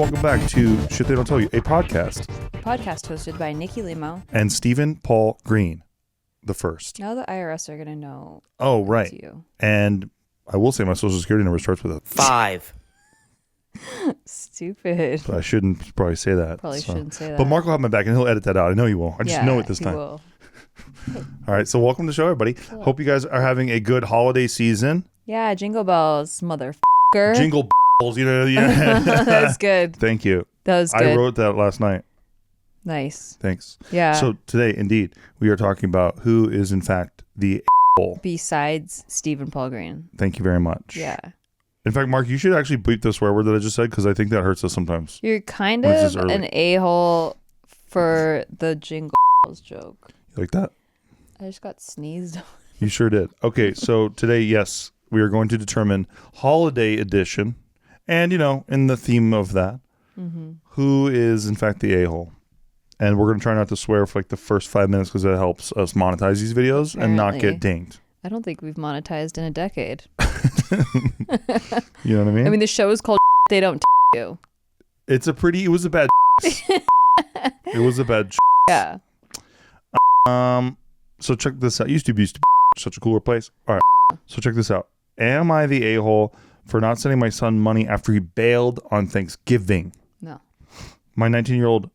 welcome back to Shit They Don't Tell You, a podcast. Podcast hosted by Nikki, Limo. And Stephen Paul Green, the first. Now the IRS are going to know. Oh, right. You. And I will say my social security number starts with a 5. Stupid. But I shouldn't probably say that. Shouldn't say that. But Mark will have my back and he'll edit that out. I know he will. I just know it this time. Will. All right. So welcome to the show, everybody. Cool. Hope you guys are having a good holiday season. Yeah, jingle bells, motherfucker. Jingle balls, you know. Yeah. That's good. Thank you. That was good. I wrote that last night. Nice. Thanks. Yeah. So today, indeed, we are talking about who is in fact the a-hole. Besides Stephen Paul Green. Thank you very much. Yeah. In fact, Mark, you should actually bleep the swear word that I just said because I think that hurts us sometimes. You're kind Which of is early. an a-hole for the jingle bells joke. You like that? I just got sneezed on. You sure did. Okay, so today, yes, we are going to determine holiday edition. And, you know, in the theme of that, who is in fact the a-hole. And we're going to try not to swear for like the first 5 minutes because that helps us monetize these videos and not get dinged. I don't think we've monetized in a decade. You know what I mean? I mean, the show is called They Don't You. It was a bad It was a bad Yeah. So check this out. Used to be such a cooler place. All right. So check this out. Am I the a-hole for not sending my son money after he bailed on Thanksgiving? No. My 19-year-old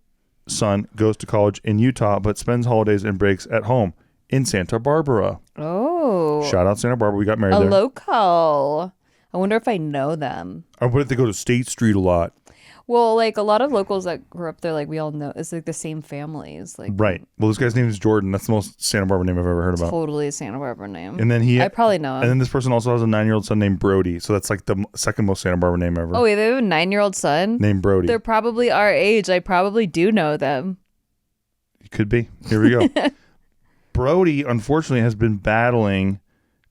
son goes to college in Utah, but spends holidays and breaks at home in Santa Barbara. Oh. Shout out Santa Barbara. We got married A there. local. I wonder if I know them. I bet they go to State Street a lot. Well, like a lot of locals that grew up there, like we all know, it's like the same families. Like Right. Well, this guy's name is Jordan. That's the most Santa Barbara name I've ever heard about. totally a Santa Barbara name. And then I probably know him. And then this person also has a 9-year-old son named Brody. So that's like the second most Santa Barbara name ever. Oh, wait, they have a 9-year-old son? Named Brody. They're probably our age. I probably do know them. It could be. Here we go. Brody, unfortunately, has been battling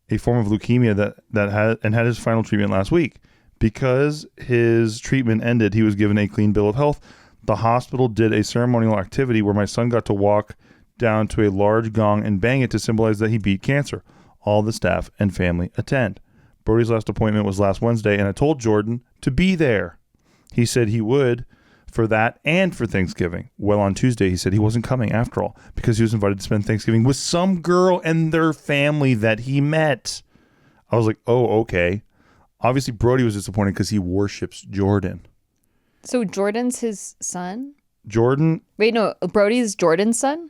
a form of leukemia that had his final treatment last week. Because his treatment ended, he was given a clean bill of health. The hospital did a ceremonial activity where my son got to walk down to a large gong and bang it to symbolize that he beat cancer. All the staff and family attend. Brody's last appointment was last Wednesday, and I told Jordan to be there. He said he would for that and for Thanksgiving. Well, on Tuesday, he said he wasn't coming after all because he was invited to spend Thanksgiving with some girl and their family that he met. I was like, oh, okay. Obviously, Brody was disappointed because he worships Jordan. So Jordan's his son? Jordan? Wait, no, Brody's Jordan's son?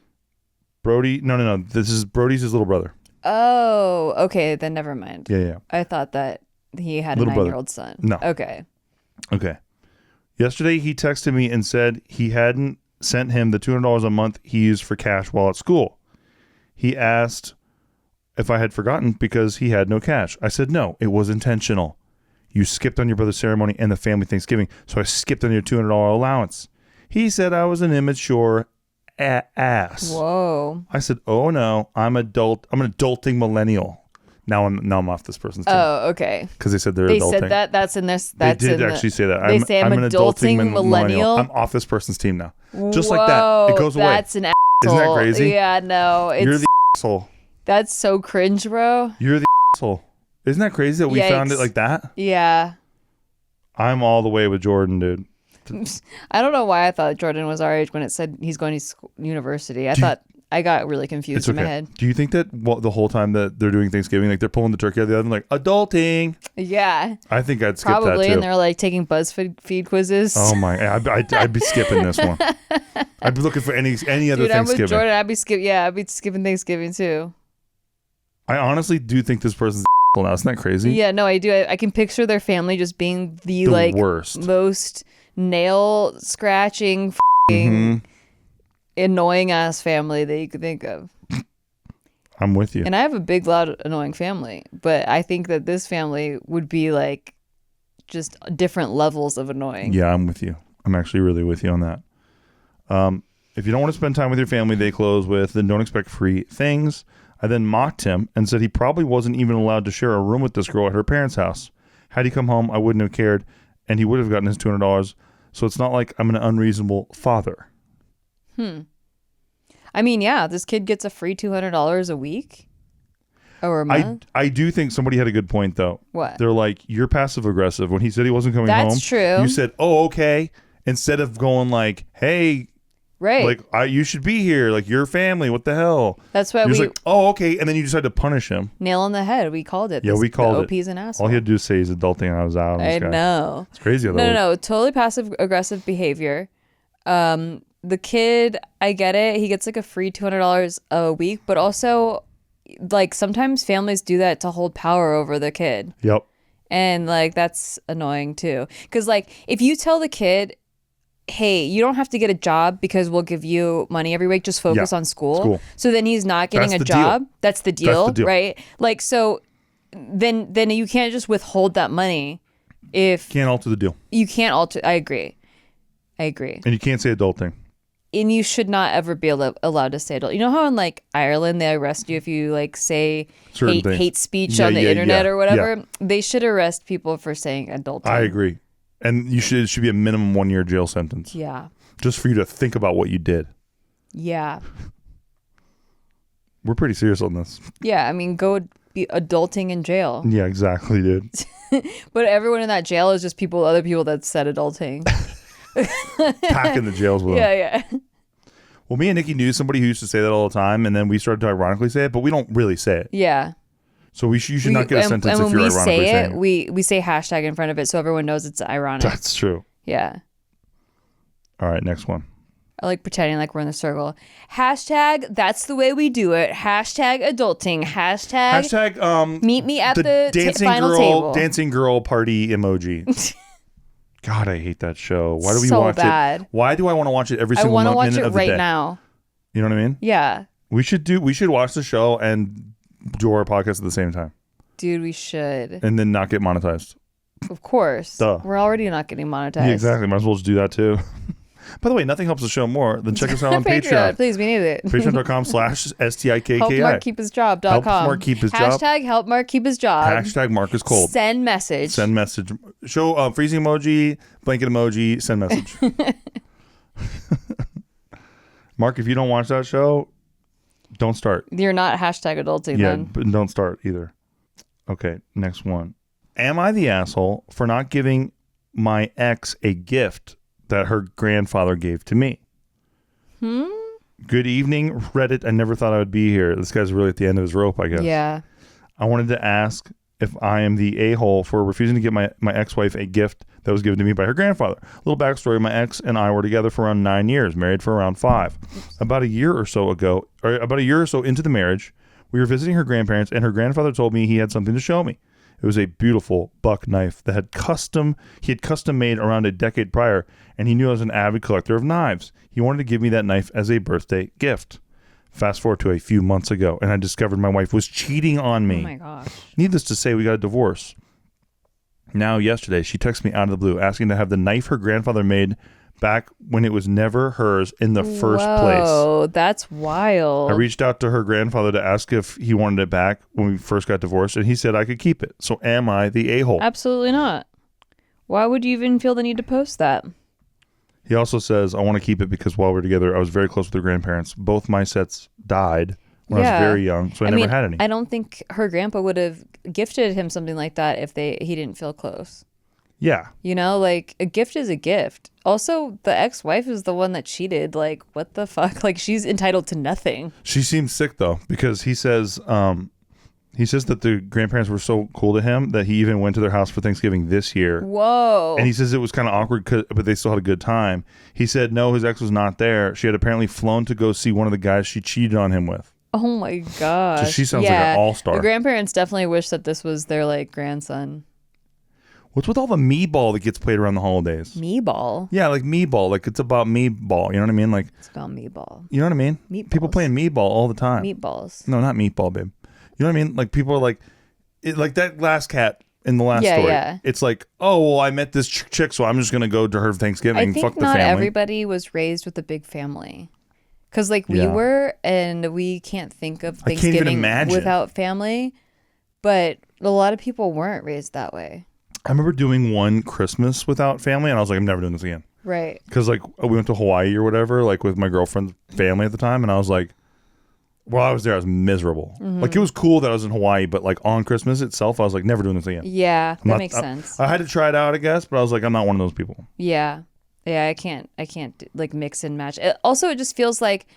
Brody? No. This is Brody's his little brother. Oh, okay, then never mind. Yeah. I thought that he had Little a brother. 9-year-old son. No. Okay. Yesterday, he texted me and said he hadn't sent him the $200 a month he used for cash while at school. He asked if I had forgotten because he had no cash. I said, no, it was intentional. You skipped on your brother's ceremony and the family Thanksgiving, so I skipped on your $200 allowance. He said I was an immature ass. Whoa. I said, oh no, I'm an adulting millennial. Now I'm off this person's team. Oh, okay. Because they said they're They adulting. said that. That's in this. They That's did in actually say that. They say I'm an adulting millennial. I'm off this person's team now. Just like that. It goes away. That's an asshole. Isn't that crazy? Yeah, no. You're the asshole. That's so cringe, bro. You're the asshole. Isn't that crazy that we found it like that? Yeah. I'm all the way with Jordan, dude. I don't know why I thought Jordan was our age when it said he's going to university. I got really confused It's in okay. my head. Do you think that the whole time that they're doing Thanksgiving, like they're pulling the turkey out of the oven, like adulting? Yeah. I think I'd skip Probably, that too. and they're like taking BuzzFeed quizzes. Oh my! I'd be skipping this one. I'd be looking for any other Dude, I'm Thanksgiving. with Jordan. I'd be skipping Thanksgiving too. I honestly do think this person's now. Isn't that crazy? Yeah, no, I do. I can picture their family just being the like worst, most nail scratching, annoying ass family that you could think of. I'm with you. And I have a big, loud, annoying family, but I think that this family would be like just different levels of annoying. Yeah, I'm with you. I'm actually really with you on that. If you don't want to spend time with your family, they close with, then don't expect free things. I then mocked him and said he probably wasn't even allowed to share a room with this girl at her parents' house. Had he come home, I wouldn't have cared, and he would have gotten his $200. So it's not like I'm an unreasonable father. I mean, yeah, this kid gets a free $200 a week or a month. I do think somebody had a good point, though. What? They're like, you're passive aggressive. When he said he wasn't coming home, That's true. You said, oh, okay. instead of going like, hey, Right. like you should be here, like your family, what the hell? That's why You're we just like, oh, okay, and then you decide to punish him. nail on the head. We called it. Yeah, we called it. OP's an asshole. All he had to do is say he's adulting, and I was out on this I guy. know. It's crazy. No. Totally passive aggressive behavior. The kid, I get it. He gets like a free $200 a week, but also like sometimes families do that to hold power over the kid. Yep. And like that's annoying too. Because like if you tell the kid, hey, you don't have to get a job because we'll give you money every week. Just focus on school. So then he's not getting a job. That's the deal, right? Like, so then you can't just withhold that money if... Can't alter the deal. You can't alter... I agree. And you can't say adulting. And you should not ever be allowed to say adult. You know how in like Ireland they arrest you if you like say hate speech on the internet or whatever? Yeah. They should arrest people for saying adulting. I agree. And it should be a minimum 1 year jail sentence. Yeah. Just for you to think about what you did. Yeah. We're pretty serious on this. Yeah. I mean, go be adulting in jail. Yeah, exactly, dude. But everyone in that jail is just other people that said adulting. Packing the jails with them. Yeah. Well, me and Nikki knew somebody who used to say that all the time, and then we started to ironically say it, but we don't really say it. Yeah. So you should not get a sentence if you're ironically saying it. We say hashtag in front of it so everyone knows it's ironic. That's true. Yeah. All right, next one. I like pretending like we're in the circle. Hashtag that's the way we do it. Hashtag adulting. Hashtag meet me at the final table. Dancing girl party emoji. God, I hate that show. Why do we watch it? Why do I want to watch it every single minute of the day? I want to watch it right now. You know what I mean? Yeah. We should watch the show and do our podcast at the same time. Dude, we should. And then not get monetized. Of course. Duh. We're already not getting monetized. Yeah, exactly. Might as well just do that too. By the way, nothing helps the show more than check us out on Patreon. Please, we need it. Patreon.com/STIKKI. Help Mark keep his job.com. Help Mark keep his job. Hashtag help Mark keep his job. Hashtag Mark is cold. Send message. Show freezing emoji, blanket emoji, send message. Mark, if you don't watch that show, don't start. You're not hashtag adulting then. Yeah, but don't start either. Okay, next one. Am I the asshole for not giving my ex a gift that her grandfather gave to me? Good evening, Reddit. I never thought I would be here. This guy's really at the end of his rope, I guess. Yeah. I wanted to ask if I am the a-hole for refusing to give my ex-wife a gift that was given to me by her grandfather. A little backstory. My ex and I were together for around 9 years, married for around 5. About a year or so into the marriage, we were visiting her grandparents, and her grandfather told me he had something to show me. It was a beautiful buck knife that he had custom made around a decade prior, and he knew I was an avid collector of knives. He wanted to give me that knife as a birthday gift. Fast forward to a few months ago, and I discovered my wife was cheating on me. Oh my gosh. Needless to say, we got a divorce. Now, yesterday, she texted me out of the blue asking to have the knife her grandfather made back when it was never hers in the first place. Oh, that's wild. I reached out to her grandfather to ask if he wanted it back when we first got divorced, and he said I could keep it. So am I the a-hole? Absolutely not. Why would you even feel the need to post that? He also says, I want to keep it because while we were together, I was very close with her grandparents. Both my sets died when I was very young, so I never had any. I don't think her grandpa would have gifted him something like that if he didn't feel close. Yeah. You know, like a gift is a gift. Also, the ex-wife is the one that cheated. Like, what the fuck? Like, she's entitled to nothing. She seems sick though, because he says that the grandparents were so cool to him that he even went to their house for Thanksgiving this year. Whoa. And he says it was kind of awkward, but they still had a good time. He said, no, his ex was not there. She had apparently flown to go see one of the guys she cheated on him with. Oh my gosh. So she sounds like an all-star. The grandparents definitely wish that this was their like grandson. What's with all the me-ball that gets played around the holidays? Me-ball? Yeah, like me-ball. Like it's about me-ball. You know what I mean? Like it's about me-ball. You know what I mean? Meatballs. People playing me-ball all the time. Meatballs. No, not meatball, babe. You know what I mean? Like people are like that last cat in the last story. Yeah. It's like, oh, well, I met this chick, so I'm just going to go to her Thanksgiving. I think fuck the not family. everybody was raised with a big family. Because like we were, and we can't think of Thanksgiving without family. But a lot of people weren't raised that way. I remember doing one Christmas without family, and I was like, I'm never doing this again. Right. Because like we went to Hawaii or whatever, like with my girlfriend's family at the time, and I was like, while I was there, I was miserable. Mm-hmm. Like it was cool that I was in Hawaii, but like on Christmas itself, I was like, never doing this again. Yeah, that makes sense. I had to try it out, I guess, but I was like, I'm not one of those people. Yeah. Yeah, I can't like mix and match. It just feels like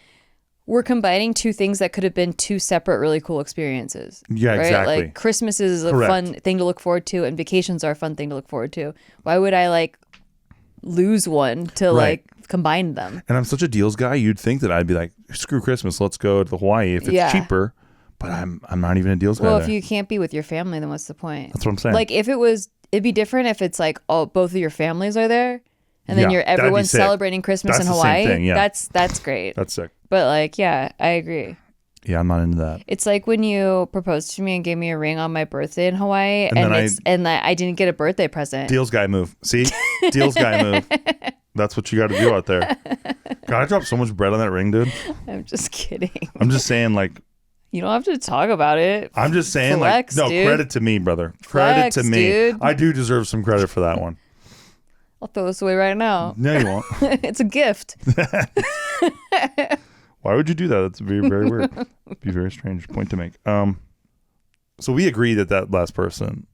we're combining two things that could have been two separate really cool experiences. Yeah, right? exactly. Like Christmas is a fun thing to look forward to, and vacations are a fun thing to look forward to. Why would I like lose one to like combine them? And I'm such a deals guy. You'd think that I'd be like, screw Christmas, let's go to Hawaii if it's cheaper. But I'm not even a deals guy. Well, if you can't be with your family, then what's the point? That's what I'm saying. Like it'd be different if it's like both of your families are there, and then everyone's celebrating Christmas in Hawaii. Same thing, that's great. That's sick. But like, yeah, I agree. Yeah, I'm not into that. It's like when you proposed to me and gave me a ring on my birthday in Hawaii, and I didn't get a birthday present. Deals guy move. See, deals guy move. That's what you got to do out there. God, I dropped so much bread on that ring, dude. I'm just kidding. I'm just saying, like. You don't have to talk about it. I'm just saying, Flex, like, no, dude. credit to me, brother. Credit to me. Dude. I do deserve some credit for that one. I'll throw this away right now. No, you won't. It's a gift. Why would you do that? That's very, very weird. It'd be a very strange point to make. So we agree that last person,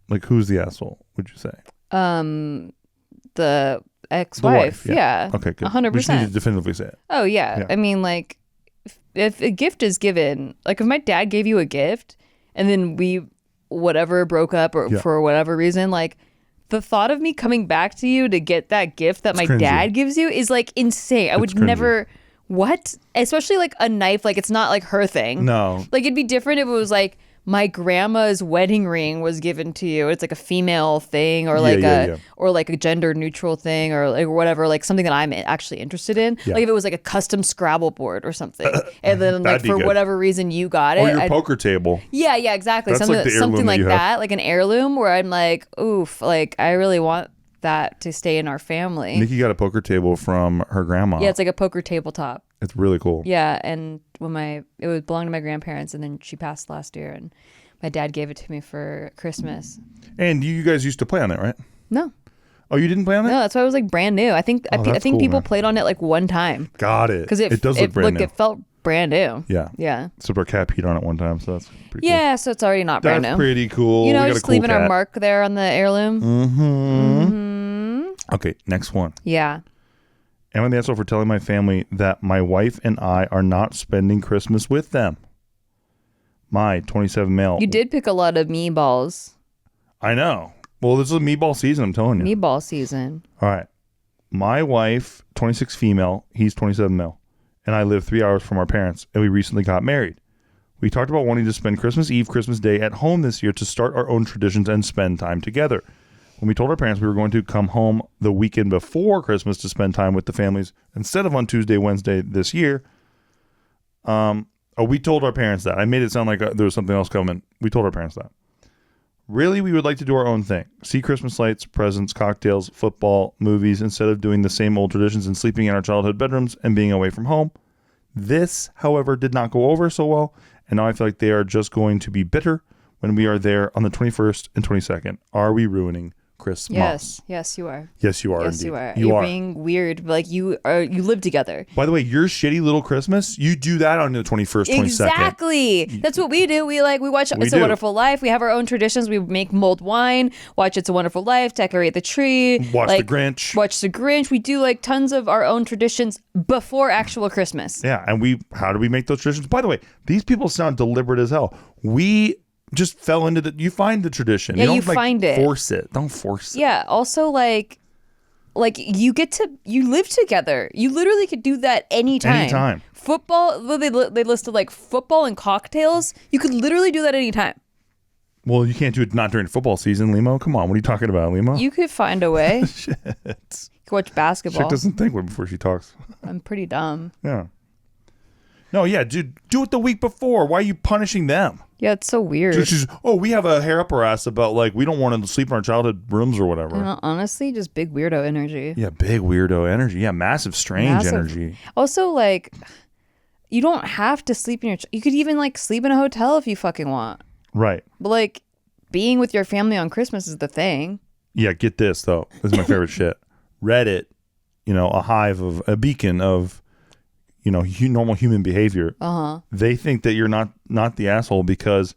like, who's the asshole, would you say? The ex-wife. The wife, yeah. Okay, good. 100%. We just need to definitively say it. Oh, yeah. I mean, like, if a gift is given, like if my dad gave you a gift and then we broke up or for whatever reason, like the thought of me coming back to you to get that gift that my dad gives you is like insane. I would never, especially like a knife, like it's not like her thing. No. Like it'd be different if it was like my grandma's wedding ring was given to you. It's like a female thing or like or like a gender neutral thing or like whatever, like something that I'm actually interested in. Like if it was like a custom Scrabble board or something. And then like for whatever reason you got it. Or your poker table. Yeah, exactly. That's Something like that, like an heirloom where I'm like, oof, like I really want that to stay in our family. Nikki got a poker table from her grandma. Yeah, it's like a poker tabletop. It's really cool. Yeah, and it belonged to my grandparents, and then she passed last year, and my dad gave it to me for Christmas. And you guys used to play on it, right? No. Oh, you didn't play on it? No, that's why it was like brand new. I think cool, people man. played on it like one time. Got it. Because it does look brand new. It felt brand new. Yeah. Yeah. So our cat peed on it one time, so that's pretty cool. Yeah, so it's already not brand new. That's pretty cool. You know, just leaving our mark there on the heirloom. Okay, next one. Yeah. Am I the asshole for telling my family that my wife and I are not spending Christmas with them? My 27 male. You did pick a lot of meatballs. I know. Well, this is a meatball season, I'm telling you. Meatball season. All right. My wife, 26 female, he's 27 male, and I live 3 hours from our parents, and we recently got married. We talked about wanting to spend Christmas Eve, Christmas Day at home this year to start our own traditions and spend time together. When we told our parents we were going to come home the weekend before Christmas to spend time with the families instead of on Tuesday, Wednesday this year, we told our parents that. I made it sound like there was something else coming. We told our parents that. Really, we would like to do our own thing. See Christmas lights, presents, cocktails, football, movies, instead of doing the same old traditions and sleeping in our childhood bedrooms and being away from home. This, however, did not go over so well, and now I feel like they are just going to be bitter when we are there on the 21st and 22nd. Are we ruining Christmas? Yes, you are. Yes, you are. Yes, indeed. you are. You're being weird. Like you live together. By the way, your shitty little Christmas, you do that on the 21st, 22nd. Exactly. That's what we do. We watch It's a Wonderful Life. We have our own traditions. We make mulled wine, watch It's a Wonderful Life, decorate the tree, watch The Grinch. Watch The Grinch. We do like tons of our own traditions before actual Christmas. Yeah, and how do we make those traditions? By the way, these people sound deliberate as hell. We just fell into you find the tradition. Yeah, you don't find it. Force it. Don't force it. Yeah. Also, like you live together. You literally could do that anytime. Anytime. Football. They listed like football and cocktails. You could literally do that anytime. Well, you can't do it not during football season, Limo. Come on, what are you talking about, Limo? You could find a way. Shit. You could watch basketball. Chick doesn't think before she talks. I'm pretty dumb. Yeah. No, yeah, dude, do it the week before. Why are you punishing them? Yeah, it's so weird. We have a hair up our ass about like we don't want to sleep in our childhood rooms or whatever. Honestly, just big weirdo energy. Yeah, big weirdo energy. Yeah, massive strange energy. Also, like, you don't have to sleep in you could even like sleep in a hotel if you fucking want. Right. But like, being with your family on Christmas is the thing. Yeah, get this though. This is my favorite shit. Reddit, a beacon of normal human behavior. Uh-huh. They think that you're not the asshole because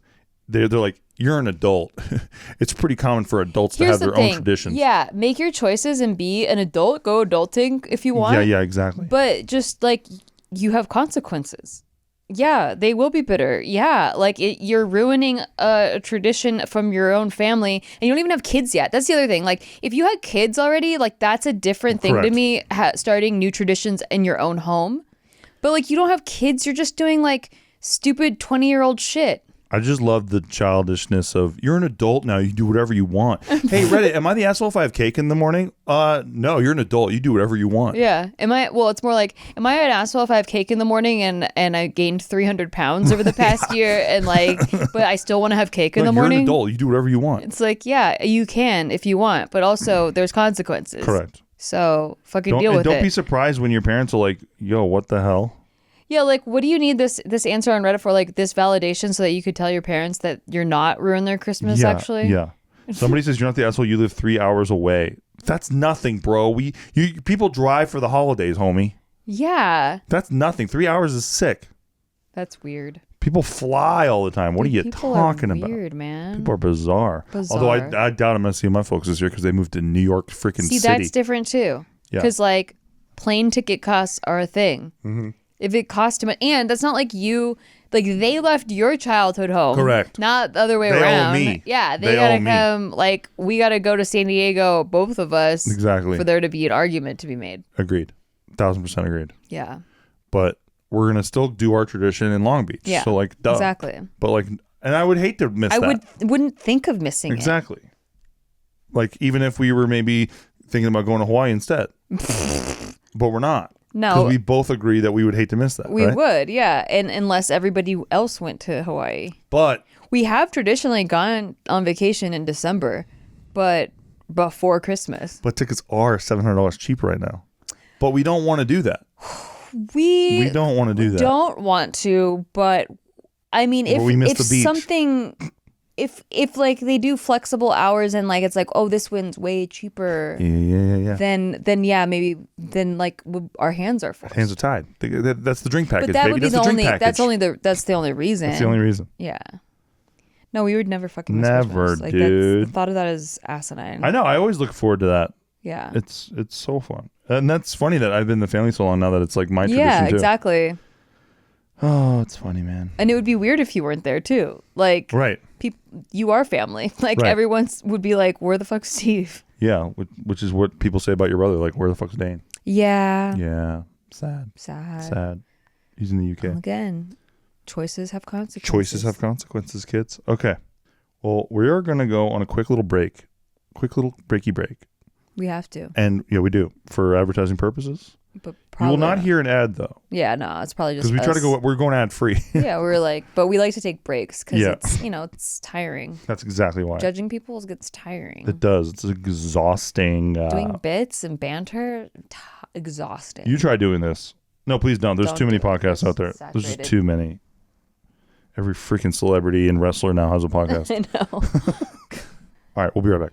they're like, you're an adult. It's pretty common for adults to have their own traditions. Yeah, make your choices and be an adult. Go adulting if you want. Yeah, exactly. But just like you have consequences. Yeah, they will be bitter. Yeah, like you're ruining a tradition from your own family, and you don't even have kids yet. That's the other thing. Like, if you had kids already, like that's a different thing to me. Starting new traditions in your own home, but like you don't have kids, you're just doing like stupid 20-year-old shit. I just love the childishness of you're an adult now. You do whatever you want. Hey, Reddit, am I the asshole if I have cake in the morning? No, you're an adult. You do whatever you want. Yeah. Well, it's more like, am I an asshole if I have cake in the morning and I gained 300 pounds over the past year and like, but I still want to have cake in the morning? You're an adult. You do whatever you want. It's like, yeah, you can if you want, but also there's consequences. Correct. So fucking deal with it. Don't be surprised when your parents are like, yo, what the hell? Yeah, like, what do you need this answer on Reddit for? Like, this validation so that you could tell your parents that you're not ruining their Christmas, actually? Yeah. Somebody says, you're not the asshole, you live 3 hours away. That's nothing, bro. People drive for the holidays, homie. Yeah. That's nothing. 3 hours is sick. That's weird. People fly all the time. What are you talking about? Weird, man. People are bizarre. Although I doubt I'm going to see my folks this year because they moved to New York freaking city. See, that's different, too. Because, like, plane ticket costs are a thing. Mm-hmm. If it cost too much, and that's not like they left your childhood home. Correct. Not the other way around. They owe me. Yeah, they gotta come, like, we gotta go to San Diego, both of us. Exactly. For there to be an argument to be made. Agreed. 1,000% agreed. Yeah. But we're gonna still do our tradition in Long Beach. Yeah. So, like, duh. Exactly. But, like, and I would hate to miss that. I wouldn't think of missing exactly. Like, even if we were maybe thinking about going to Hawaii instead. But we're not. No. Because we both agree that we would hate to miss that. We would, yeah. And unless everybody else went to Hawaii. But we have traditionally gone on vacation in December, but before Christmas. But tickets are $700 cheaper right now. But we don't want to do that. We don't want to do that. Don't want to, but I mean, if something... If like they do flexible hours and like it's like, oh, this one's way cheaper, then yeah, maybe then like our hands are forced. Hands are tied. That's the drink package. But that baby. would be that's the only. That's the only reason. That's the only reason. Yeah. No, we would never fucking miss Christmas. Like, dude. The thought of that is asinine. I know. I always look forward to that. Yeah. It's so fun, and that's funny that I've been in the family so long now that it's like my tradition Yeah, too. Exactly. Oh, it's funny, man. And it would be weird if you weren't there too. Like, right. You are family. Like, everyone would be like, where the fuck's Steve? Yeah, which is what people say about your brother. Like, where the fuck's Dane? Yeah. Yeah. Sad. He's in the UK. Well, again, choices have consequences. Choices have consequences, kids. Okay. Well, we are going to go on a quick little break. Quick little breaky break. We have to. And yeah, we do. For advertising purposes. But you will not hear an ad though. Yeah, no, it's probably just because we try to go. We're going ad free. Yeah, we're like, but we like to take breaks because it's it's tiring. That's exactly why. Judging people gets tiring. It does. It's exhausting. Doing bits and banter, exhausting. You try doing this. No, please don't. There's too many podcasts out there. Saturated. There's just too many. Every freaking celebrity and wrestler now has a podcast. I know. All right, we'll be right back.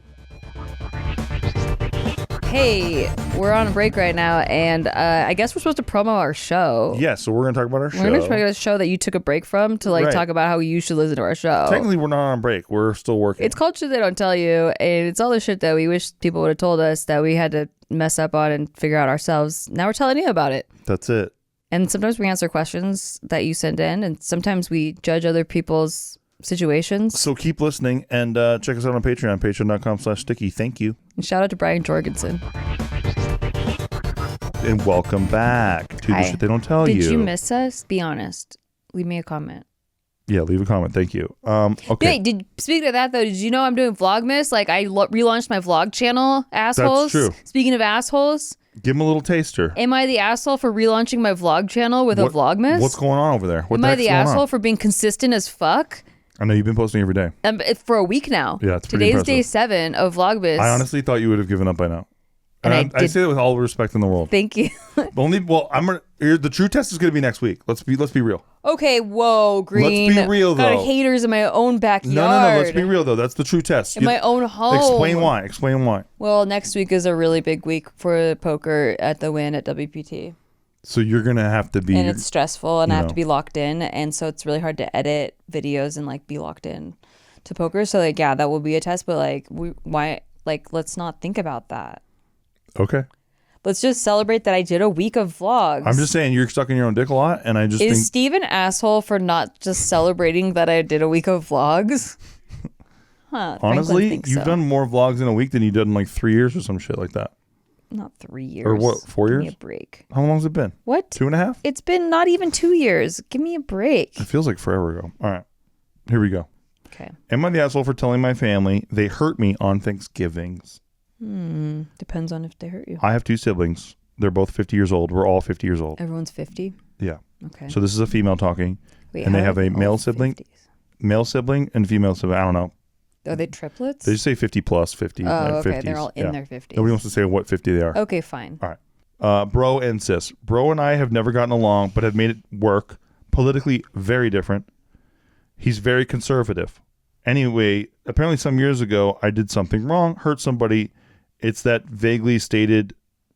Hey, we're on a break right now, and I guess we're supposed to promo our show. Yeah, so we're going to talk about our show. We're going to talk about a show that you took a break from to talk about how you should listen to our show. Technically, we're not on break. We're still working. It's called Shit They Don't Tell You, and it's all the shit that we wish people would have told us that we had to mess up on and figure out ourselves. Now we're telling you about it. That's it. And sometimes we answer questions that you send in, and sometimes we judge other people's situations. So keep listening and check us out on Patreon, patreon.com/sticky. Thank you. And shout out to Brian Jorgensen. And welcome back to the Shit They Don't Tell You. Did you miss us? Be honest. Leave me a comment. Yeah, leave a comment. Thank you. Okay. Hey, speaking of that though, did you know I'm doing Vlogmas? Like I relaunched my vlog channel, assholes. That's true. Speaking of assholes. Give him a little taster. Am I the asshole for relaunching my vlog channel with a Vlogmas? What's going on over there? Am I the asshole for being consistent as fuck? I know you've been posting every day. For a week now. Yeah, it's pretty Today's impressive. day 7 of Vlogmas. I honestly thought you would have given up by now. And I say that with all the respect in the world. Thank you. The true test is gonna be next week. Let's be real. Okay, whoa, Green. Let's be real though. Got haters in my own backyard. No. Let's be real though. That's the true test. In my own home. Explain why. Well, next week is a really big week for poker at the Win at WPT. So you're gonna have to be. And it's stressful, and I have to be locked in, and so it's really hard to edit videos and like be locked in to poker. So like, yeah, that will be a test. But like, why? Like, let's not think about that. Okay. Let's just celebrate that I did a week of vlogs. I'm just saying you're stuck in your own dick a lot, and I just think... Is Steve an asshole for not just celebrating that I did a week of vlogs? Huh. Honestly, you've done more vlogs in a week than you did in like 3 years or some shit like that. Not 3 years. Or what, 4 years? Give me a break. How long has it been? What? 2.5? It's been not even 2 years. Give me a break. It feels like forever ago. All right. Here we go. Okay. Am I the asshole for telling my family they hurt me on Thanksgivings? Depends on if they hurt you. I have 2 siblings. They're both 50 years old. We're all 50 years old. Everyone's 50? Yeah. Okay. So this is a female talking. Wait, and they have a male sibling. 50s? Male sibling and female sibling. I don't know. Are they triplets? They just say 50 plus 50. Oh, okay. 50s. They're all in their 50s. Nobody wants to say what 50 they are. Okay, fine. All right. Bro and sis. Bro and I have never gotten along, but have made it work. Politically very different. He's very conservative. Anyway, apparently some years ago, I did something wrong, hurt somebody. It's that vaguely stated,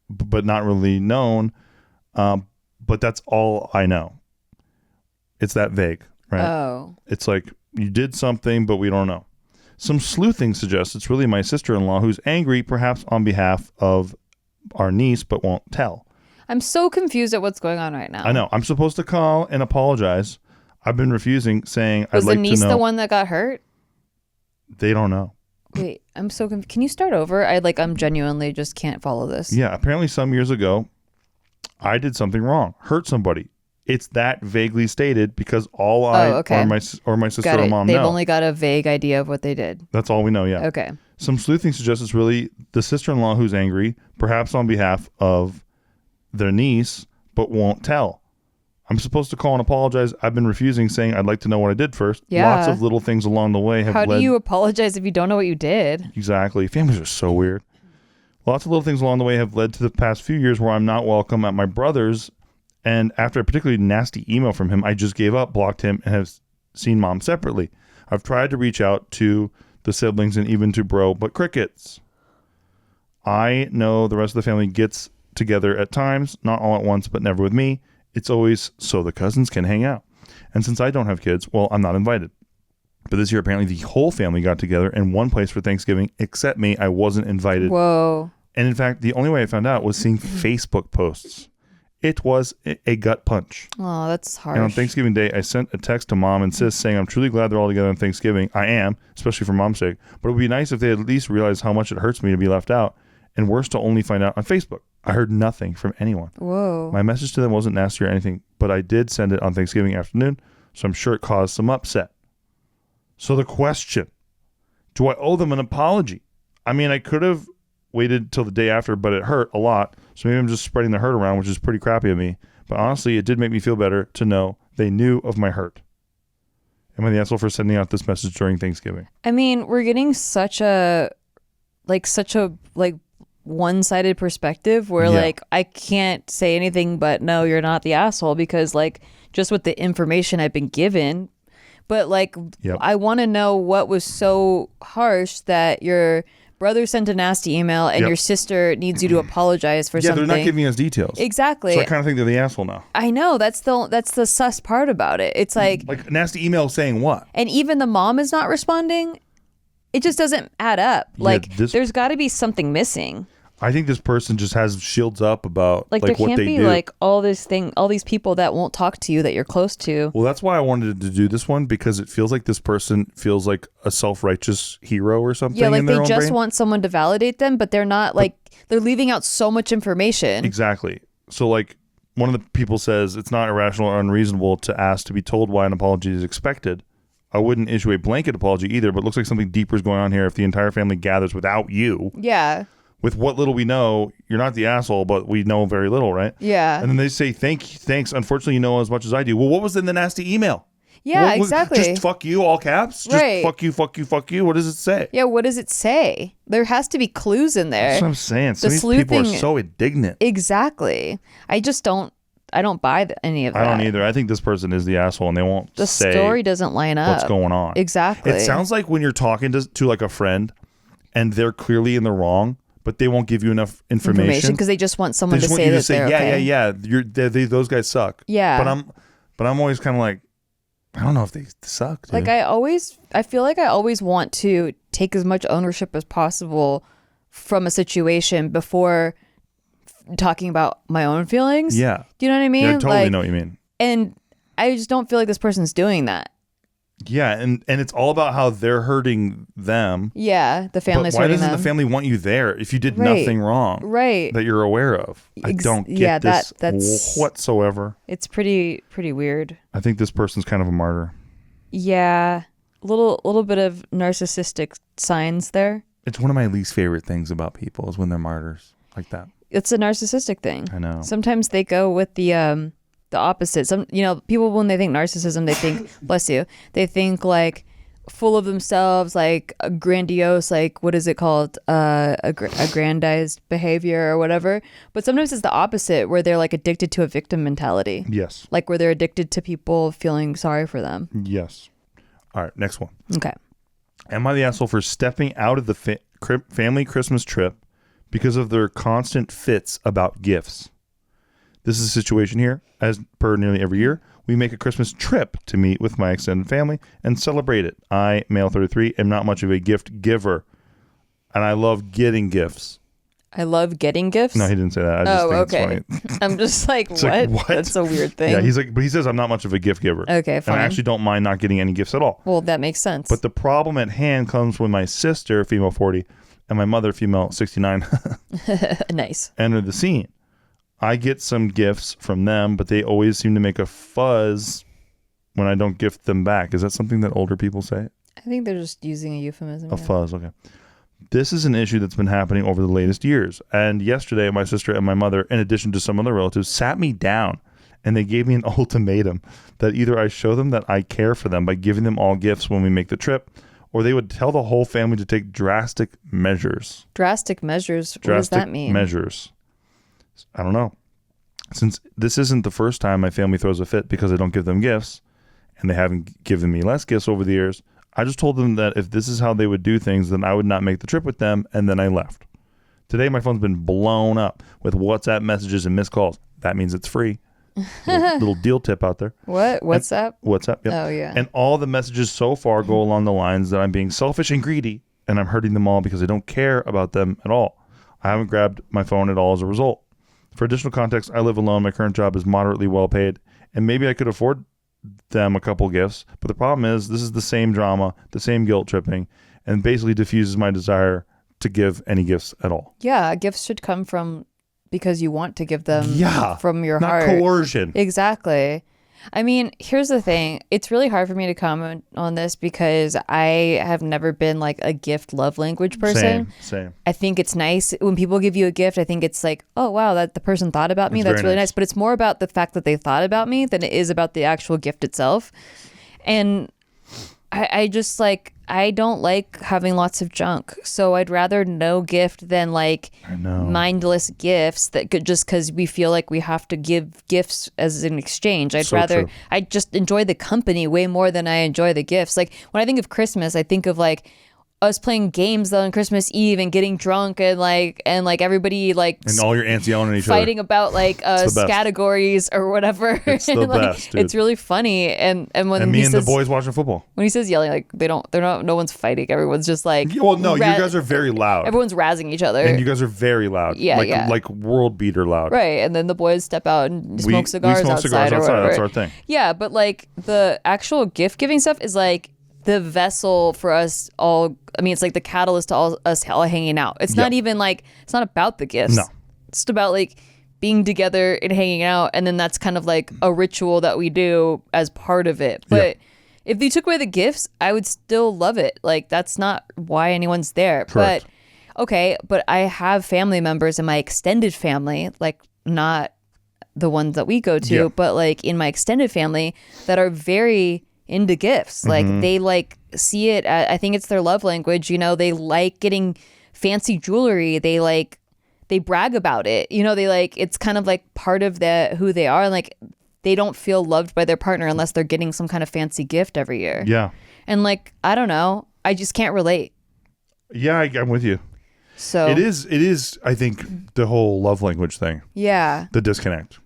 but not really known. But that's all I know. It's that vague, right? Oh. It's like you did something, but we don't know. Some sleuthing suggests it's really my sister-in-law who's angry, perhaps on behalf of our niece, but won't tell. I'm so confused at what's going on right now. I know. I'm supposed to call and apologize. I've been refusing, saying I'd like to know. Was the niece the one that got hurt? They don't know. Wait, I'm so confused. Can you start over? I'm genuinely just can't follow this. Yeah, apparently some years ago, I did something wrong, hurt somebody. It's that vaguely stated because all or my sister or mom know. They've only got a vague idea of what they did. That's all we know, yeah. Okay. Some sleuthing suggests it's really the sister-in-law who's angry, perhaps on behalf of their niece, but won't tell. I'm supposed to call and apologize. I've been refusing, saying I'd like to know what I did first. Yeah. Lots of little things along the way have led... How do you apologize if you don't know what you did? Exactly. Families are so weird. Lots of little things along the way have led to the past few years where I'm not welcome at my brother's. And after a particularly nasty email from him, I just gave up, blocked him, and have seen mom separately. I've tried to reach out to the siblings and even to bro, but crickets. I know the rest of the family gets together at times, not all at once, but never with me. It's always so the cousins can hang out. And since I don't have kids, well, I'm not invited. But this year, apparently, the whole family got together in one place for Thanksgiving, except me. I wasn't invited. Whoa. And in fact, the only way I found out was seeing Facebook posts. It was a gut punch. Oh, that's harsh. And on Thanksgiving Day, I sent a text to mom and sis saying, I'm truly glad they're all together on Thanksgiving. I am, especially for mom's sake. But it would be nice if they at least realized how much it hurts me to be left out. And worse, to only find out on Facebook. I heard nothing from anyone. Whoa. My message to them wasn't nasty or anything, but I did send it on Thanksgiving afternoon, so I'm sure it caused some upset. So the question, do I owe them an apology? I mean, I could have waited till the day after, but it hurt a lot. So maybe I'm just spreading the hurt around, which is pretty crappy of me. But honestly, it did make me feel better to know they knew of my hurt. Am I the asshole for sending out this message during Thanksgiving? I mean, we're getting such a one-sided perspective where I can't say anything but no, you're not the asshole because just with the information I've been given. But yep. I want to know what was so harsh that your brother sent a nasty email and your sister needs you to apologize for something. Yeah, they're not giving us details. Exactly. So I kind of think they're the asshole now. I know. That's the sus part about it. It's like nasty email saying what? And even the mom is not responding. It just doesn't add up. There's got to be something missing. I think this person just has shields up about there what can't they be do. all these people that won't talk to you that you're close to. Well, that's why I wanted to do this one because it feels like this person feels like a self-righteous hero or something. Yeah, in their they own just brain. want someone to validate them, but they're not they're leaving out so much information. Exactly. So one of the people says it's not irrational or unreasonable to ask to be told why an apology is expected. I wouldn't issue a blanket apology either, but it looks like something deeper is going on here if the entire family gathers without you. Yeah. With what little we know, you're not the asshole, but we know very little, right? Yeah. And then they say, thanks. Unfortunately, you know as much as I do. Well, what was in the nasty email? Yeah, exactly. Just fuck you, all caps? Right. Just fuck you. What does it say? Yeah, what does it say? There has to be clues in there. That's what I'm saying. Some of these people are so indignant. Exactly. I don't buy any of that. I don't either. I think this person is the asshole and they won't say the story doesn't line up. What's going on. Exactly. It sounds like when you're talking to a friend and they're clearly in the wrong, but they won't give you enough information because they just want someone to say that they're okay. Yeah. Those guys suck. Yeah. But I'm always kind of like, I don't know if they suck, dude. Like I feel like I always want to take as much ownership as possible from a situation before talking about my own feelings. Yeah. Do you know what I mean? Yeah, I totally know what you mean. And I just don't feel like this person's doing that. Yeah, and it's all about how they're hurting them. Yeah, the family's hurting them. Why doesn't the family want you there if you did nothing wrong? Right. That you're aware of. I don't get this whatsoever. It's pretty weird. I think this person's kind of a martyr. Yeah. A little bit of narcissistic signs there. It's one of my least favorite things about people is when they're martyrs like that. It's a narcissistic thing. I know. Sometimes they go with the opposite. Some, people, when they think narcissism, they think, bless you, they think like full of themselves, like a grandiose, like, what is it called? Aggrandized behavior or whatever. But sometimes it's the opposite, where they're like addicted to a victim mentality. Yes. Like where they're addicted to people feeling sorry for them. Yes. All right, next one. Okay. Am I the asshole for stepping out of the family Christmas trip because of their constant fits about gifts? This is a situation here. As per nearly every year, we make a Christmas trip to meet with my extended family and celebrate it. I, male 33, am not much of a gift giver, and I love getting gifts. I love getting gifts? No, he didn't say that. I just think okay. It's funny. I'm just like, what? Like, what? That's a weird thing. Yeah, but he says I'm not much of a gift giver. Okay, fine. And I actually don't mind not getting any gifts at all. Well, that makes sense. But the problem at hand comes when my sister, female 40, and my mother, female 69, nice, enter the scene. I get some gifts from them, but they always seem to make a fuzz when I don't gift them back. Is that something that older people say? I think they're just using a euphemism. A fuzz, okay. This is an issue that's been happening over the latest years. And yesterday, my sister and my mother, in addition to some other relatives, sat me down and they gave me an ultimatum that either I show them that I care for them by giving them all gifts when we make the trip, or they would tell the whole family to take drastic measures. Drastic measures? What does that mean? Measures. I don't know. Since this isn't the first time my family throws a fit because I don't give them gifts, and they haven't given me less gifts over the years, I just told them that if this is how they would do things, then I would not make the trip with them, and then I left. Today, my phone's been blown up with WhatsApp messages and missed calls. That means it's free. Little deal tip out there. What? WhatsApp? WhatsApp, yep. Oh, yeah. And all the messages so far go along the lines that I'm being selfish and greedy, and I'm hurting them all because I don't care about them at all. I haven't grabbed my phone at all as a result. For additional context, I live alone. My current job is moderately well paid, and maybe I could afford them a couple gifts. But the problem is, this is the same drama, the same guilt tripping, and basically diffuses my desire to give any gifts at all. Yeah, gifts should come from because you want to give them from your heart. Not coercion. Exactly. I mean, here's the thing. It's really hard for me to comment on this because I have never been like a gift love language person. Same. I think it's nice when people give you a gift. I think it's like, oh, wow, that the person thought about me. That's really nice. But it's more about the fact that they thought about me than it is about the actual gift itself. And I just like, I don't like having lots of junk. So I'd rather no gift than like mindless gifts that could just because we feel like we have to give gifts as an exchange. I just enjoy the company way more than I enjoy the gifts. Like when I think of Christmas, I think of like us playing games though on Christmas Eve and getting drunk and like everybody like and all your aunts yelling at each fighting other. about like categories or whatever. It's the best, dude. It's really funny. And when me and the boys watching football. When he says yelling, like no one's fighting. Everyone's just like well, no, you guys are very loud. Everyone's razzing each other. And you guys are very loud. Yeah, like world beater loud. Right. And then the boys step out and smoke cigars outside or whatever. That's our thing. Yeah, but like the actual gift giving stuff is like the vessel for us all. I mean, it's like the catalyst to us all hanging out. It's not even like, it's not about the gifts. No. It's just about like being together and hanging out. And then that's kind of like a ritual that we do as part of it. But if you took away the gifts, I would still love it. Like that's not why anyone's there. Correct. But okay, but I have family members in my extended family, like not the ones that we go to, but like in my extended family that are very into gifts. Like they like see it I think it's their love language, they like getting fancy jewelry, they brag about it, they like, it's kind of like part of who they are, and like they don't feel loved by their partner unless they're getting some kind of fancy gift every year. And like I don't know, I just can't relate. I'm with you. So it is I think the whole love language thing, the disconnect.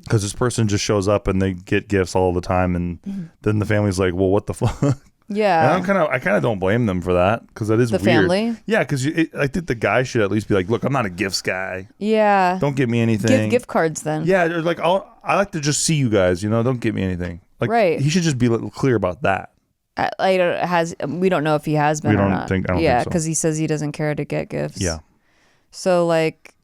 Because this person just shows up and they get gifts all the time, and then the family's like, well, what the fuck? Yeah. And I kind of don't blame them for that, because that is the weird. Family. Yeah, because I think the guy should at least be like, look, I'm not a gifts guy. Yeah. Don't get me anything. Give gift cards then. Yeah, like I like to just see you guys. Don't get me anything. Like, right. He should just be clear about that. We don't know if he has been or not. I don't think so. Because he says he doesn't care to get gifts. Yeah. So like,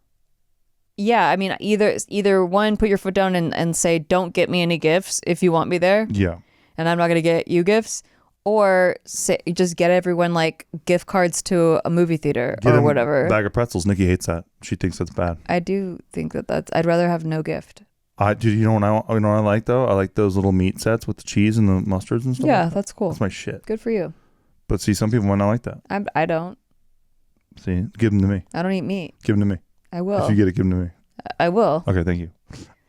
yeah, I mean, either one, put your foot down and say, don't get me any gifts if you want me there. Yeah. And I'm not going to get you gifts. Or just get everyone like gift cards to a movie theater or whatever. A bag of pretzels. Nikki hates that. She thinks that's bad. I do think I'd rather have no gift. Dude, you know what I like though? I like those little meat sets with the cheese and the mustards and stuff. Yeah, that's cool. That's my shit. Good for you. But see, some people might not like that. I don't. See, give them to me. I don't eat meat. Give them to me. I will. If you get it, give them to me. I will. Okay, thank you.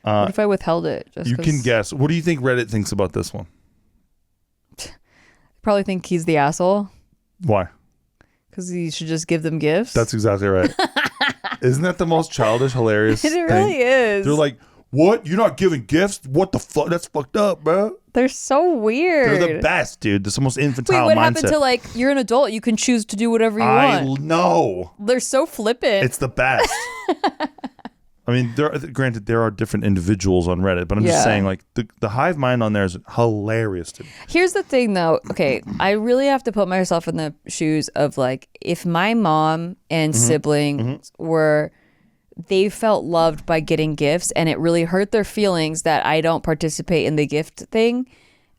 What if I withheld it? You can guess. What do you think Reddit thinks about this one? Probably think he's the asshole. Why? Because he should just give them gifts. That's exactly right. Isn't that the most childish, hilarious thing? It really is. They're like, what? You're not giving gifts? What the fuck? That's fucked up, bro. They're so weird. They're the best, dude. That's the most infantile mindset. Wait, what happened to like, you're an adult, you can choose to do whatever you want? I know. They're so flippant. It's the best. I mean, granted, there are different individuals on Reddit, but I'm just saying, like, the hive mind on there is hilarious to me. Here's the thing, though. Okay, I really have to put myself in the shoes of, like, if my mom and siblings they felt loved by getting gifts, and it really hurt their feelings that I don't participate in the gift thing,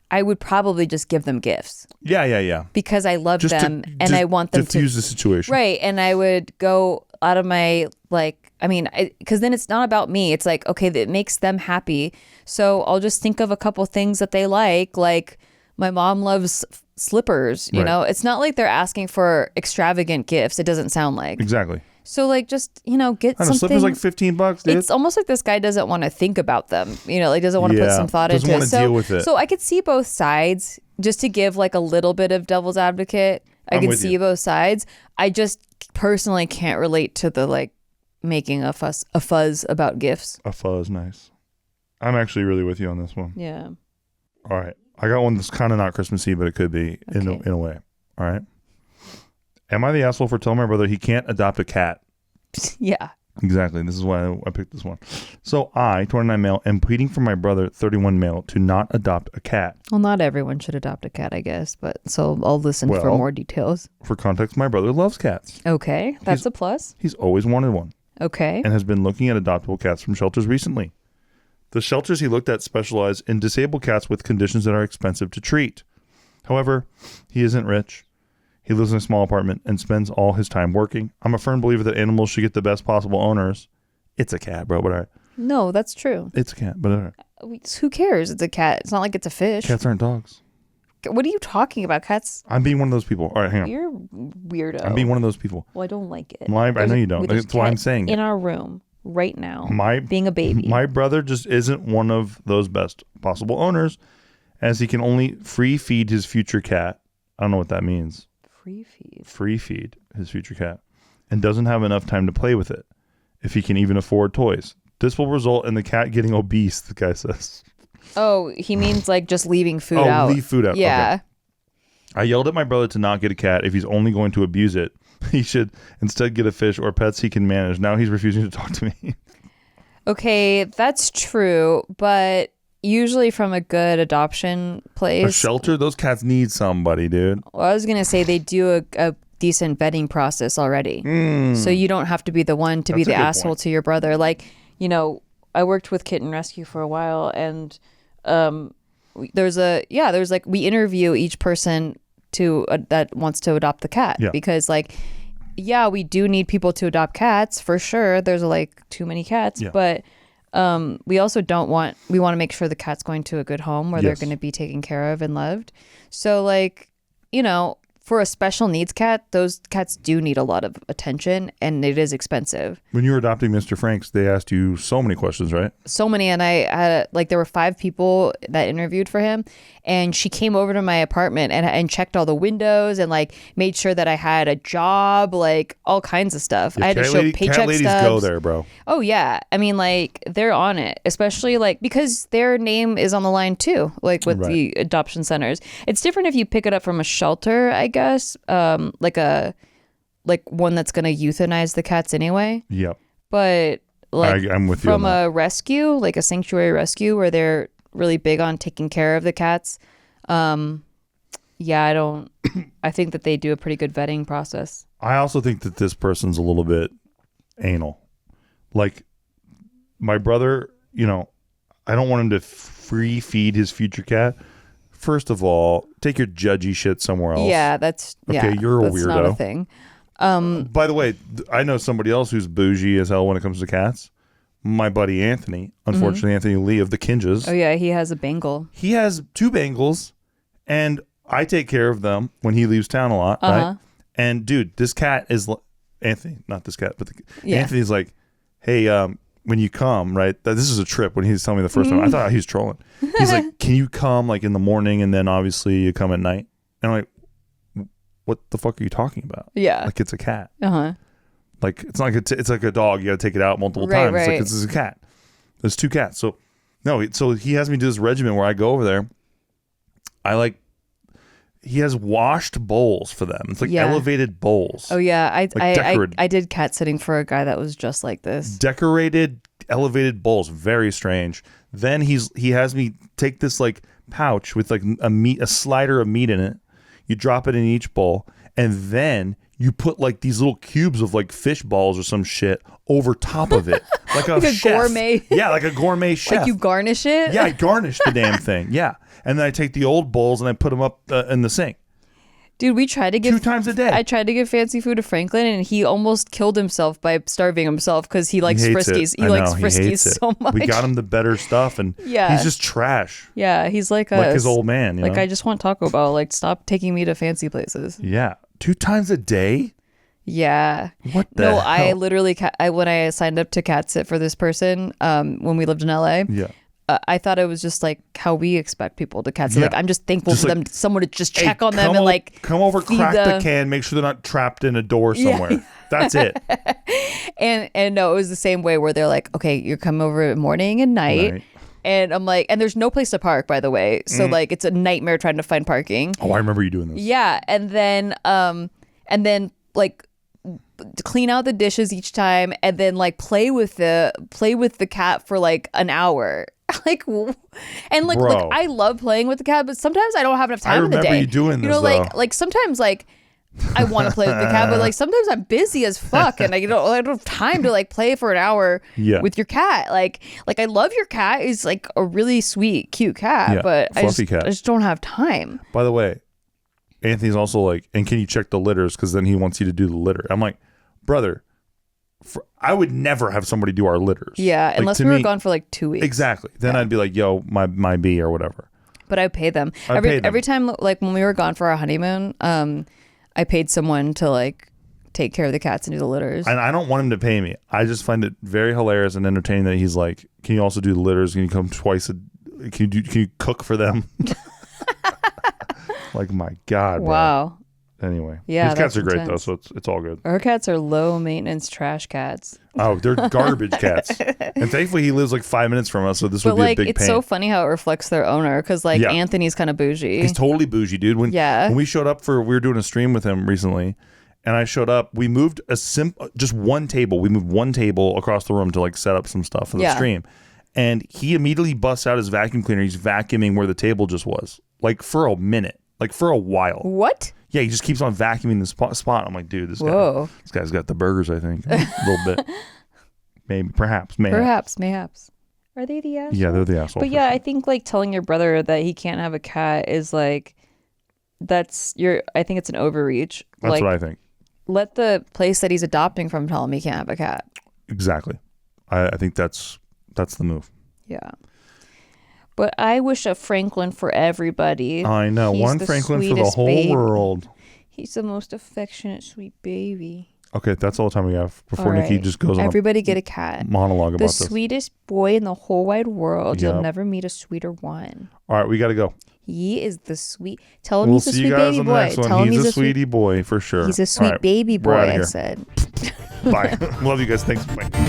I would probably just give them gifts. Yeah. Because I love them, and I want them to diffuse the situation. Right, and I would go out of my, like, I mean, because then it's not about me. It's like, okay, that makes them happy. So I'll just think of a couple things that they like my mom loves slippers, you know? It's not like they're asking for extravagant gifts. It doesn't sound like. Exactly. So like, just, get something. Slippers like $15, dude. It's almost like this guy doesn't want to think about them, like doesn't want to put some thought into it. Doesn't want to deal with it. So I could see both sides, just to give like a little bit of devil's advocate. I can see both sides. I just personally can't relate to the like making a fuzz about gifts. A fuzz, nice. I'm actually really with you on this one. Yeah. All right. I got one that's kind of not Christmassy, but it could be in a way. All right. Am I the asshole for telling my brother he can't adopt a cat? Yeah. Exactly. This is why I picked this one. So I, 29 male, am pleading for my brother, 31 male, to not adopt a cat. Well, not everyone should adopt a cat, I guess. But so I'll listen for more details. For context, my brother loves cats. Okay. That's a plus. He's always wanted one. Okay. And has been looking at adoptable cats from shelters recently. The shelters he looked at specialize in disabled cats with conditions that are expensive to treat. However, he isn't rich. He lives in a small apartment and spends all his time working. I'm a firm believer that animals should get the best possible owners. It's a cat, bro, but all right. No, that's true. It's a cat, but all right. Who cares? It's a cat. It's not like it's a fish. Cats aren't dogs. What are you talking about? Cats? I'm being one of those people. All right, hang on. You're weirdo. I'm being one of those people. Well, I don't like it. I know you don't. That's why I'm saying in our room right now, being a baby. My brother just isn't one of those best possible owners, as he can only free feed his future cat. I don't know what that means. Free feed his future cat, and doesn't have enough time to play with it, if he can even afford toys. This will result in the cat getting obese, the guy says. Oh, he means like just leaving food out. Leave food out. Yeah. Okay. I yelled at my brother to not get a cat if he's only going to abuse it. He should instead get a fish or pets he can manage. Now he's refusing to talk to me. Okay, that's true, but usually from a good adoption place. A shelter? Those cats need somebody, dude. Well, I was going to say they do a decent vetting process already. So you don't have to be the one to be the asshole to your brother. Like, I worked with Kitten Rescue for a while, and there's like, we interview each person that wants to adopt the cat, because like, we do need people to adopt cats for sure. There's like too many cats, but we also want to make sure the cat's going to a good home where they're going to be taken care of and loved. So like, for a special needs cat, those cats do need a lot of attention, and it is expensive. When you were adopting Mr. Franks, they asked you so many questions, right? So many, and I had there were 5 people that interviewed for him, and she came over to my apartment and checked all the windows and like made sure that I had a job, like all kinds of stuff. Yeah, I had to show paycheck cat ladies stubs. go there, bro. Oh yeah, I mean like they're on it, especially like because their name is on the line too, like with the adoption centers. It's different if you pick it up from a shelter, I guess, like one that's gonna euthanize the cats anyway. Yep. But like I'm with you from a rescue, like a sanctuary rescue, where they're really big on taking care of the cats. Yeah, I think that they do a pretty good vetting process. I also think that this person's a little bit anal. Like my brother, I don't want him to free feed his future cat. First of all, take your judgy shit somewhere else. Yeah, you're a weirdo. That's not a thing. By the way, I know somebody else who's bougie as hell when it comes to cats. My buddy Anthony, unfortunately, Anthony Lee of the Kinjas. Oh yeah, he has a Bengal. He has 2 Bengals, and I take care of them when he leaves town a lot, right? And dude, this cat is Anthony, not this cat, but Anthony's like, hey, when you come, right? This is a trip. When he was telling me the first time, I thought he was trolling. He's like, can you come like in the morning and then obviously you come at night? And I'm like, what the fuck are you talking about? Yeah, like it's a cat. Like it's not like it's like a dog. You got to take it out multiple times. Right. It's like this is a cat. There's 2 cats. So so he has me do this regimen where I go over there. He has washed bowls for them. It's like elevated bowls. Oh yeah, I did cat sitting for a guy that was just like this. Decorated elevated bowls, very strange. Then he has me take this like pouch with like a slider of meat in it. You drop it in each bowl, and then you put like these little cubes of like fish balls or some shit over top of it, like a chef. Gourmet. Yeah, like a gourmet chef. Like you garnish it. Yeah, I garnish the damn thing. Yeah, and then I take the old bowls and I put them up in the sink. Dude, we tried to give 2 times a day. I tried to give fancy food to Franklin, and he almost killed himself by starving himself because he likes Friskies. He likes Friskies so much. We got him the better stuff, and he's just trash. Yeah, he's like his old man. Like, I just want Taco Bell. Like, stop taking me to fancy places. Yeah, 2 times a day. Yeah. What the hell? I literally when I signed up to cat sit for this person, when we lived in LA. Yeah. I thought it was just like how we expect people to cat sit. Like, I'm just thankful for them, someone to just check on them and like come over, crack the can, make sure they're not trapped in a door somewhere. Yeah. That's it. and no, it was the same way where they're like, okay, you're coming over morning and night. And I'm like, and there's no place to park, by the way. So like, it's a nightmare trying to find parking. Oh, I remember you doing this. Yeah, and then like clean out the dishes each time, and then like play with the cat for like an hour. Like, and like, look, I love playing with the cat, but sometimes I don't have enough time in the day. I remember you doing this, like sometimes like I want to play with the cat, but like sometimes I'm busy as fuck, and I don't have time to like play for an hour with your cat. Like I love your cat. He's like a really sweet, cute cat, but I just don't have time. By the way, Anthony's also like, and can you check the litters? Because then he wants you to do the litter. I'm like, brother, I would never have somebody do our litters. Yeah, like, unless we were gone for like 2 weeks. Exactly. Then I'd be like, yo, my bee or whatever. But I pay them. Every time, like when we were gone for our honeymoon, I paid someone to like take care of the cats and do the litters. And I don't want him to pay me. I just find it very hilarious and entertaining that he's like, can you also do the litters? Can you come twice? Can you cook for them? Like, my God. Wow. Bro. Anyway, yeah, these cats are great though, so it's all good. Our cats are low maintenance trash cats. Oh, they're garbage cats, and thankfully he lives like 5 minutes from us, so this would be a big pain. It's so funny how it reflects their owner, because like Anthony's kind of bougie. He's totally bougie, dude. When we showed up we were doing a stream with him recently, and I showed up. We moved just one table. We moved one table across the room to like set up some stuff for the stream, and he immediately busts out his vacuum cleaner. He's vacuuming where the table just was, like for a minute, like for a while. What? Yeah, he just keeps on vacuuming the spot. I'm like, dude, this guy's got the burgers, I think. A little bit. Maybe, perhaps. Mayhaps. Are they the asshole? Yeah, they're the asshole. But yeah, I think like telling your brother that he can't have a cat is like, I think it's an overreach. That's what I think. Let the place that he's adopting from tell him he can't have a cat. Exactly. I think that's the move. Yeah. But I wish a Franklin for everybody. I know. He's one Franklin for the whole world. He's the most affectionate, sweet baby. Okay, that's all the time we have before Nikki just goes on. Everybody get a cat. Monologue about this. The sweetest boy in the whole wide world. You'll never meet a sweeter one. All right, we got to go. He is the sweet. Tell him he's a sweet baby boy. Tell him he's a sweetie boy for sure. He's a sweet baby boy, I said. Bye. Love you guys. Thanks. Bye.